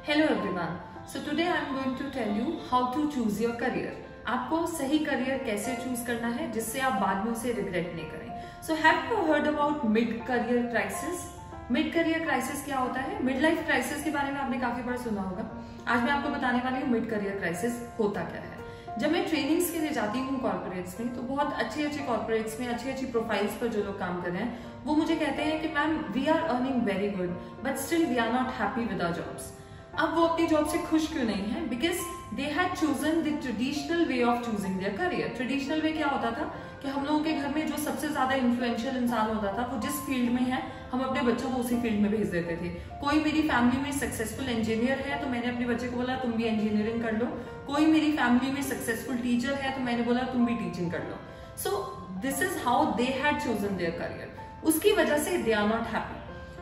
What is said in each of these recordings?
Hello everyone. So today I am going to tell you how to choose your career. आपको सही career कैसे choose करना है जिससे आप बाद में उसे रिग्रेट नहीं करें. So have you heard about mid career crisis? Mid career crisis क्या होता है? मिड लाइफ क्राइसिस के बारे में आपने काफी बार सुना होगा. आज मैं आपको बताने वाली हूँ मिड करियर क्राइसिस होता क्या है. जब मैं ट्रेनिंग्स के लिए जाती हूँ कॉर्पोरेट्स में, तो बहुत अच्छे कॉर्पोरेट्स में अच्छी प्रोफाइल्स पर जो लोग काम कर रहे हैं वो मुझे कहते हैं कि ma'am we are earning very good but still we are not happy with our jobs. अब वो अपनी जॉब से खुश क्यों नहीं है? Because they had chosen the traditional way of choosing their career. Traditional way क्या होता था कि हम लोगों के घर में जो सबसे ज्यादा इन्फ्लुएंशियल इंसान होता था वो जिस फील्ड में है हम अपने बच्चों को उसी फील्ड में भेज देते थे. कोई मेरी फैमिली में सक्सेसफुल इंजीनियर है तो मैंने अपने बच्चे को बोला तुम भी इंजीनियरिंग कर लो. कोई मेरी फैमिली में सक्सेसफुल टीचर है तो मैंने बोला तुम भी टीचिंग कर लो. So this is how they had chosen their career. उसकी वजह से they are not happy.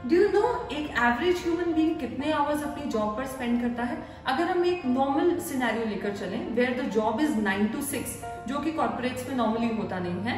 Do you know एक एवरेज ह्यूमन बीइंग कितने आवर्स अपनी जॉब पर स्पेंड करता है? अगर हम एक नॉर्मल सिनेरियो लेकर चलें where the job is 9 to 6, जो कि कॉर्पोरेट्स में नॉर्मली होता नहीं है,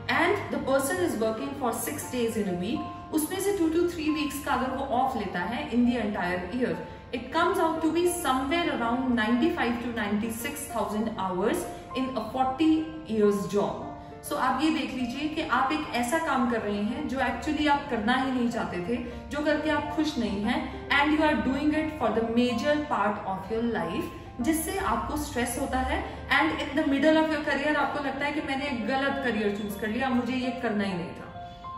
and the person is working for 6 days in a week, उसमें से 2 to 3 weeks का अगर वो ऑफ लेता है in the entire year, it comes out to be somewhere around 95 to 96,000 hours in a 40 years job. So आप ये देख लीजिए कि आप एक ऐसा काम कर रहे हैं जो एक्चुअली आप करना ही नहीं चाहते थे, जो करके आप खुश नहीं हैं, and you are doing it for the major part of your life, जिससे आपको स्ट्रेस होता है. And in the middle of your career आपको लगता है कि मैंने एक गलत करियर चूज कर लिया, मुझे ये करना ही नहीं था.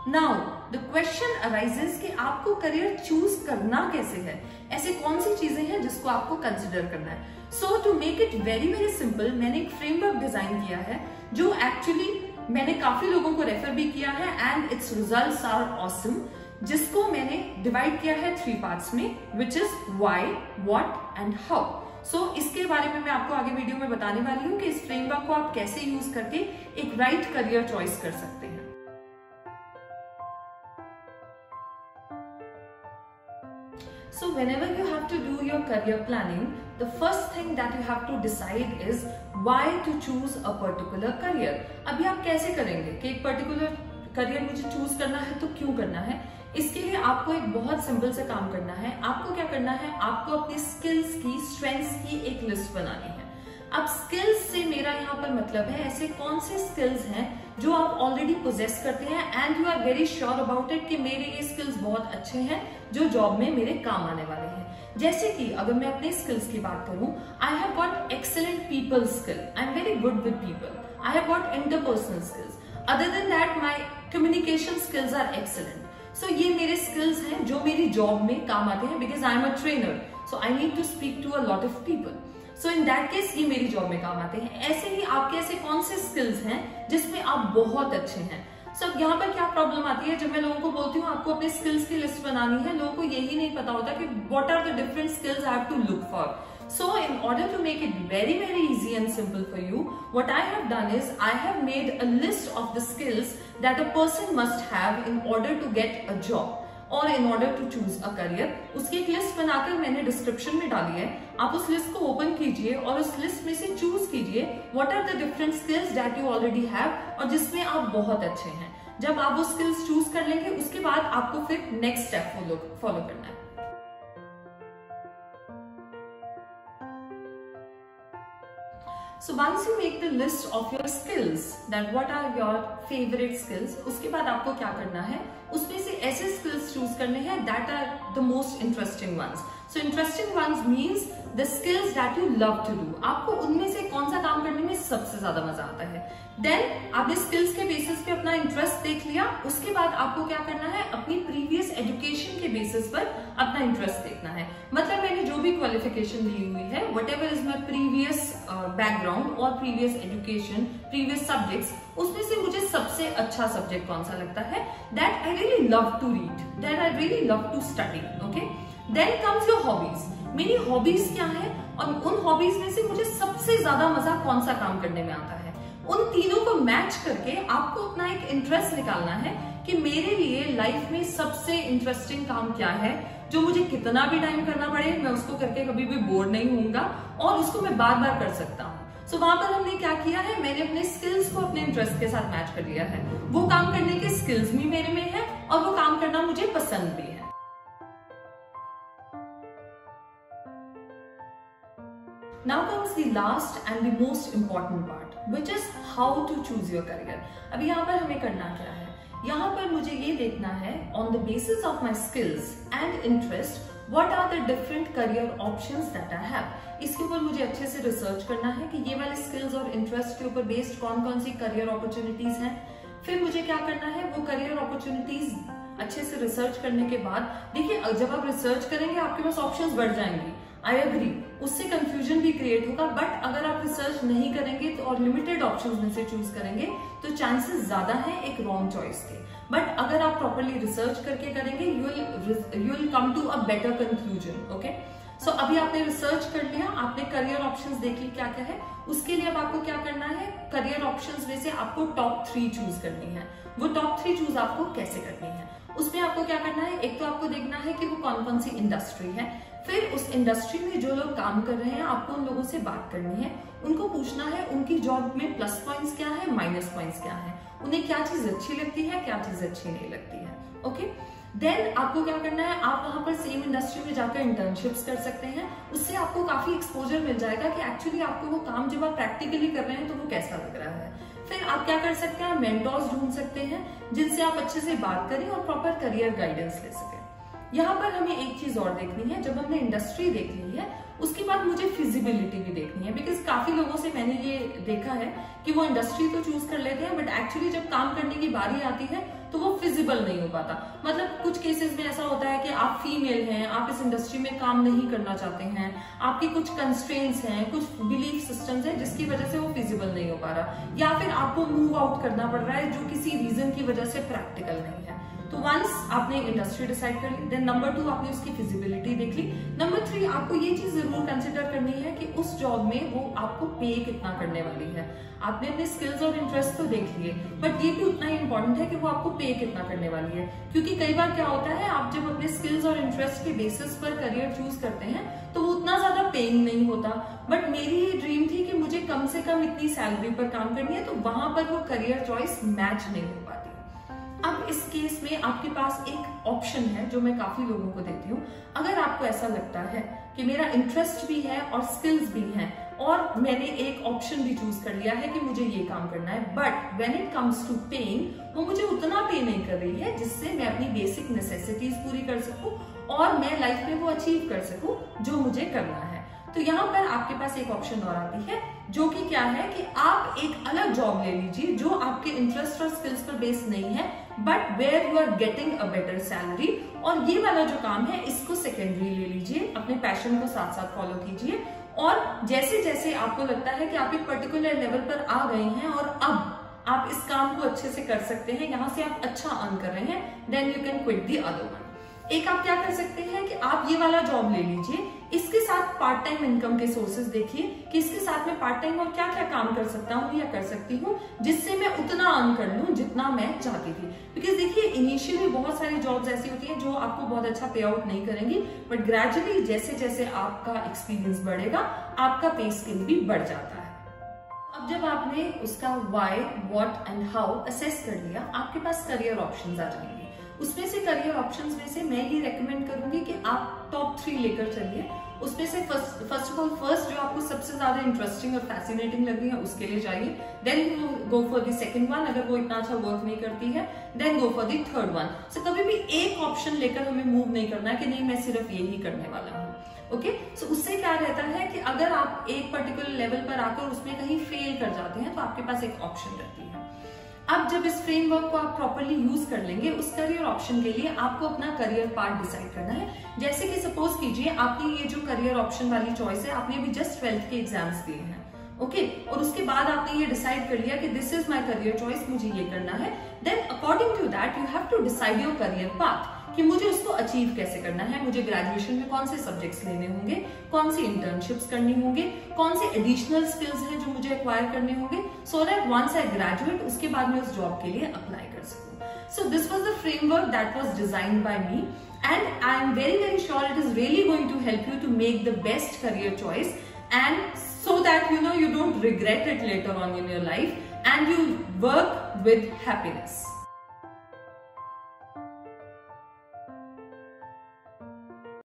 नाउ द क्वेश्चन अराइजेस कि आपको करियर चूज करना कैसे है. ऐसे कौन सी चीजें हैं जिसको आपको कंसिडर करना है. So to make it very very simple, मैंने एक फ्रेमवर्क डिजाइन किया है जो एक्चुअली मैंने काफी लोगों को रेफर भी किया है and its results are awesome, जिसको मैंने डिवाइड किया है 3 पार्ट्स में, which is why, what and how. So इसके बारे में मैं आपको आगे वीडियो में बताने वाली हूँ कि इस फ्रेमवर्क को आप कैसे यूज करके एक राइट करियर चॉइस कर सकते हैं. So whenever you have to do your career planning, the first thing that you have to decide is why to choose a particular career. अभी आप कैसे करेंगे कि एक पर्टिकुलर करियर मुझे चूज करना है तो क्यों करना है? इसके लिए आपको एक बहुत सिंपल से काम करना है. आपको क्या करना है? आपको अपनी स्किल्स की, स्ट्रेंथ्स की एक लिस्ट बनानी है. अब स्किल्स से मेरा यहाँ पर मतलब है ऐसे कौन से स्किल्स हैं जो आप ऑलरेडी पोजेस करते हैं and you are very sure about it कि मेरे ये स्किल्स बहुत अच्छे हैं जो जॉब में मेरे काम आने वाले हैं. जैसे कि अगर मैं अपने स्किल्स की बात करूं, I have got excellent people skill, I am very good with people, I have got interpersonal skills. Other than that my communication skills are excellent. So ये मेरे स्किल्स हैं जो मेरी जॉब में काम आते हैं because I am a trainer, so I need to speak to a lot of people. So in that case ये मेरी जॉब में काम आते हैं. ऐसे ही आपके ऐसे कौन से स्किल्स हैं जिसमें आप बहुत अच्छे हैं. सो अब यहाँ पर क्या प्रॉब्लम आती है, जब मैं लोगों को बोलती हूँ आपको अपने स्किल्स की लिस्ट बनानी है, लोगों को यही नहीं पता होता कि what are the different skills I have to look for. So in order to make it very very easy and simple for you, what I have done is I have made a list of the skills that a person must have in order to get a job or in order to choose a career. उसकी एक list बनाकर मैंने description में डाली है. आप उस list को ओपन कीजिए और उस लिस्ट में से चूज कीजिए what are the different skills that you already have और जिसमें आप बहुत अच्छे हैं. जब आप वो स्किल्स चूज कर लेंगे उसके बाद आपको फिर नेक्स्ट स्टेप फॉलो करना है. So once you make the list of your skills, that what are your favorite skills, उसके बाद आपको क्या करना है, उसमें से ऐसे skills choose करने हैं that are the most interesting ones. So interesting ones means the skills that you love to do. आपको उनमें से कौन सा काम करने में सबसे ज्यादा मजा आता है. देन आपने स्किल्स के बेसिस पे अपना इंटरेस्ट देख लिया, उसके बाद आपको क्या करना है, अपनी प्रीवियस एजुकेशन के बेसिस पर अपना इंटरेस्ट देखना है. मतलब मैंने जो भी क्वालिफिकेशन ली हुई है, whatever is my previous background और previous education, previous subjects, उसमें से मुझे सबसे अच्छा सब्जेक्ट कौन सा लगता है, that I really love to read, that I really love to study. Okay, then comes your hobbies. मेरी हॉबीज क्या है और उन हॉबीज में से मुझे सबसे ज्यादा मजा कौन सा काम करने में आता है. उन तीनों को मैच करके आपको अपना एक इंटरेस्ट निकालना है कि मेरे लिए लाइफ में सबसे इंटरेस्टिंग काम क्या है जो मुझे कितना भी टाइम करना पड़े मैं उसको करके कभी भी बोर नहीं होऊंगा और उसको मैं बार बार कर सकता हूँ. सो वहां पर हमने क्या किया है, मैंने अपने स्किल्स को अपने इंटरेस्ट के साथ मैच कर लिया है. वो काम करने के स्किल्स भी मेरे में है और वो काम करना मुझे पसंद भी है. Now comes the last and the most important part, which is how to choose your career. अभी यहाँ पर हमें करना क्या है, यहाँ पर मुझे ये देखना है on the basis of my skills and interest what are the different career options that I have. इसके ऊपर मुझे अच्छे से रिसर्च करना है कि ये वाले स्किल्स और इंटरेस्ट के ऊपर बेस्ड कौन कौन सी करियर अपॉर्चुनिटीज हैं। फिर मुझे क्या करना है, वो करियर अपॉर्चुनिटीज अच्छे से रिसर्च करने के बाद, देखिए जब आप रिसर्च करेंगे आपके पास ऑप्शंस बढ़ जाएंगे, आई एग्री, उससे कंफ्यूजन भी क्रिएट होगा। बट अगर आप रिसर्च नहीं करेंगे तो और लिमिटेड ऑप्शंस में से चूज करेंगे तो चांसेस ज्यादा है एक रॉन्ग चॉइस के। बट अगर आप प्रॉपरली रिसर्च करके करेंगे you will come to a better conclusion. Okay, so अभी आपने रिसर्च कर लिया, आपने करियर ऑप्शंस देख ली क्या क्या है। उसके लिए अब आपको क्या करना है, करियर ऑप्शंस में से आपको टॉप 3 चूज करनी है। वो टॉप 3 चूज आपको कैसे करनी है, उसमें आपको क्या करना है, एक तो आपको देखना है कि वो कौन कौन सी इंडस्ट्री है। फिर उस इंडस्ट्री में जो लोग काम कर रहे हैं आपको उन लोगों से बात करनी है, उनको पूछना है उनकी जॉब में प्लस पॉइंट्स क्या है, माइनस पॉइंट्स क्या है, उन्हें क्या चीज अच्छी लगती है, क्या चीज अच्छी नहीं लगती है। ओके, देन आपको क्या करना है, आप वहां पर सेम इंडस्ट्री में जाकर इंटर्नशिप्स कर सकते हैं। उससे आपको काफी एक्सपोजर मिल जाएगा कि एक्चुअली आपको वो काम जब आप प्रैक्टिकली कर रहे हैं तो वो कैसा लग रहा है। फिर आप क्या कर सकते हैं, मेंटोर्स ढूंढ सकते हैं जिनसे आप अच्छे से बात करें और प्रॉपर करियर गाइडेंस ले सकें। यहाँ पर हमें एक चीज और देखनी है, जब हमने इंडस्ट्री देख ली है उसके बाद मुझे फिजिबिलिटी भी देखनी है। बिकॉज काफी लोगों से मैंने ये देखा है कि वो इंडस्ट्री तो चूज कर लेते हैं बट एक्चुअली जब काम करने की बारी आती है तो वो फिजिबल नहीं हो पाता। मतलब कुछ केसेस में ऐसा होता है कि आप फीमेल हैं, आप इस इंडस्ट्री में काम नहीं करना चाहते हैं, आपके कुछ कंस्ट्रेंट्स हैं, कुछ बिलीफ सिस्टम्स हैं जिसकी वजह से वो फिजिबल नहीं हो पा रहा, या फिर आपको मूव आउट करना पड़ रहा है जो किसी रीजन की वजह से प्रैक्टिकल नहीं है। तो वंस आपने इंडस्ट्री डिसाइड कर ली, देन नंबर 2 आपने उसकी फिजिबिलिटी देख ली। नंबर 3 आपको ये चीज जरूर कंसिडर करनी है कि उस जॉब में वो आपको पे कितना करने वाली है। आपने अपने स्किल्स और इंटरेस्ट तो देख लिए बट ये भी उतना ही इंपॉर्टेंट है कि वो आपको पे कितना करने वाली है। क्योंकि कई बार क्या होता है, आप जब अपने स्किल्स और इंटरेस्ट के बेसिस पर करियर चूज करते हैं तो वो उतना ज्यादा पेइंग नहीं होता। बट मेरी ये ड्रीम थी कि मुझे कम से कम इतनी सैलरी पर काम करनी है, तो वहां पर वो करियर चॉइस मैच नहीं हो पाती। अब इस केस में आपके पास एक ऑप्शन है जो मैं काफी लोगों को देती हूँ। अगर आपको ऐसा लगता है कि मेरा इंटरेस्ट भी है और स्किल्स भी हैं और मैंने एक ऑप्शन भी चूज कर लिया है कि मुझे ये काम करना है, but when it comes to paying वो मुझे उतना पे नहीं कर रही है जिससे मैं अपनी बेसिक नेसेसिटीज पूरी कर सकूं और मैं लाइफ में वो अचीव कर सकूं जो मुझे करना है, तो यहाँ पर आपके पास एक ऑप्शन और आती है जो कि क्या है कि आप एक अलग जॉब ले लीजिए जो आपके इंटरेस्ट और स्किल्स पर बेस्ड नहीं है but where you are getting a better salary. और ये वाला जो काम है इसको सेकेंडरी ले लीजिए, अपने पैशन को साथ साथ फॉलो कीजिए और जैसे जैसे आपको लगता है कि आप एक पर्टिकुलर लेवल पर आ गए हैं और अब आप इस काम को अच्छे से कर सकते हैं, यहाँ से आप अच्छा अर्न कर रहे हैं, then you can quit the other one. एक आप क्या कर सकते हैं कि आप ये वाला जॉब ले लीजिए, इसके साथ पार्ट टाइम इनकम के सोर्सेज देखिए कि इसके साथ में पार्ट टाइम और क्या क्या काम कर सकता हूँ या कर सकती हूँ जिससे मैं उतना अर्न कर लूँ जितना मैं चाहती थी। बिकॉज देखिए इनिशियली बहुत सारी जॉब्स ऐसी होती हैं जो आपको बहुत अच्छा पे आउट नहीं करेंगी, बट ग्रेजुअली जैसे जैसे आपका एक्सपीरियंस बढ़ेगा आपका पे स्केल भी बढ़ जाता है। अब जब आपने उसका why, what and how assess कर लिया, आपके पास करियर ऑप्शंस आ जाएंगे। उसमें से करियर ऑप्शंस में से मैं ये रेकमेंड करूंगी कि आप टॉप 3 लेकर चलिए। उसमें से फर्स्ट जो आपको सबसे ज्यादा इंटरेस्टिंग और फैसिनेटिंग लग रही है उसके लिए जाइए, then go for the second one. अगर वो इतना अच्छा वर्क नहीं करती है then go for the third one. So कभी भी एक ऑप्शन लेकर हमें मूव नहीं करना है कि नहीं मैं सिर्फ यही करने वाला हूँ। ओके, सो उससे क्या रहता है कि अगर आप एक पर्टिकुलर लेवल पर आकर उसमें कहीं फेल कर जाते हैं तो आपके पास एक ऑप्शन रहती है। अब जब इस फ्रेमवर्क को आप प्रॉपर्ली यूज कर लेंगे, उस करियर ऑप्शन के लिए आपको अपना करियर पार्ट डिसाइड करना है। जैसे कि सपोज कीजिए आपने ये जो करियर ऑप्शन वाली चॉइस है, आपने अभी जस्ट 12th के एग्जाम्स दिए हैं, ओके, और उसके बाद आपने ये डिसाइड कर लिया कि this is my career choice, मुझे ये करना है। Then according to that you have to decide your career path कि मुझे उसको अचीव कैसे करना है। मुझे ग्रेजुएशन में कौन से सब्जेक्ट्स लेने होंगे, कौन सी इंटर्नशिप्स करनी होंगे, कौन से एडिशनल स्किल्स हैं जो मुझे एक्वायर करने होंगे, so that once I graduate उसके बाद मैं उस जॉब के लिए अप्लाई कर सकूं। So this was the framework that was designed by me and I am very sure it is really going to help you to make the best career choice, and so that you don't regret it later on in your life and you work with happiness.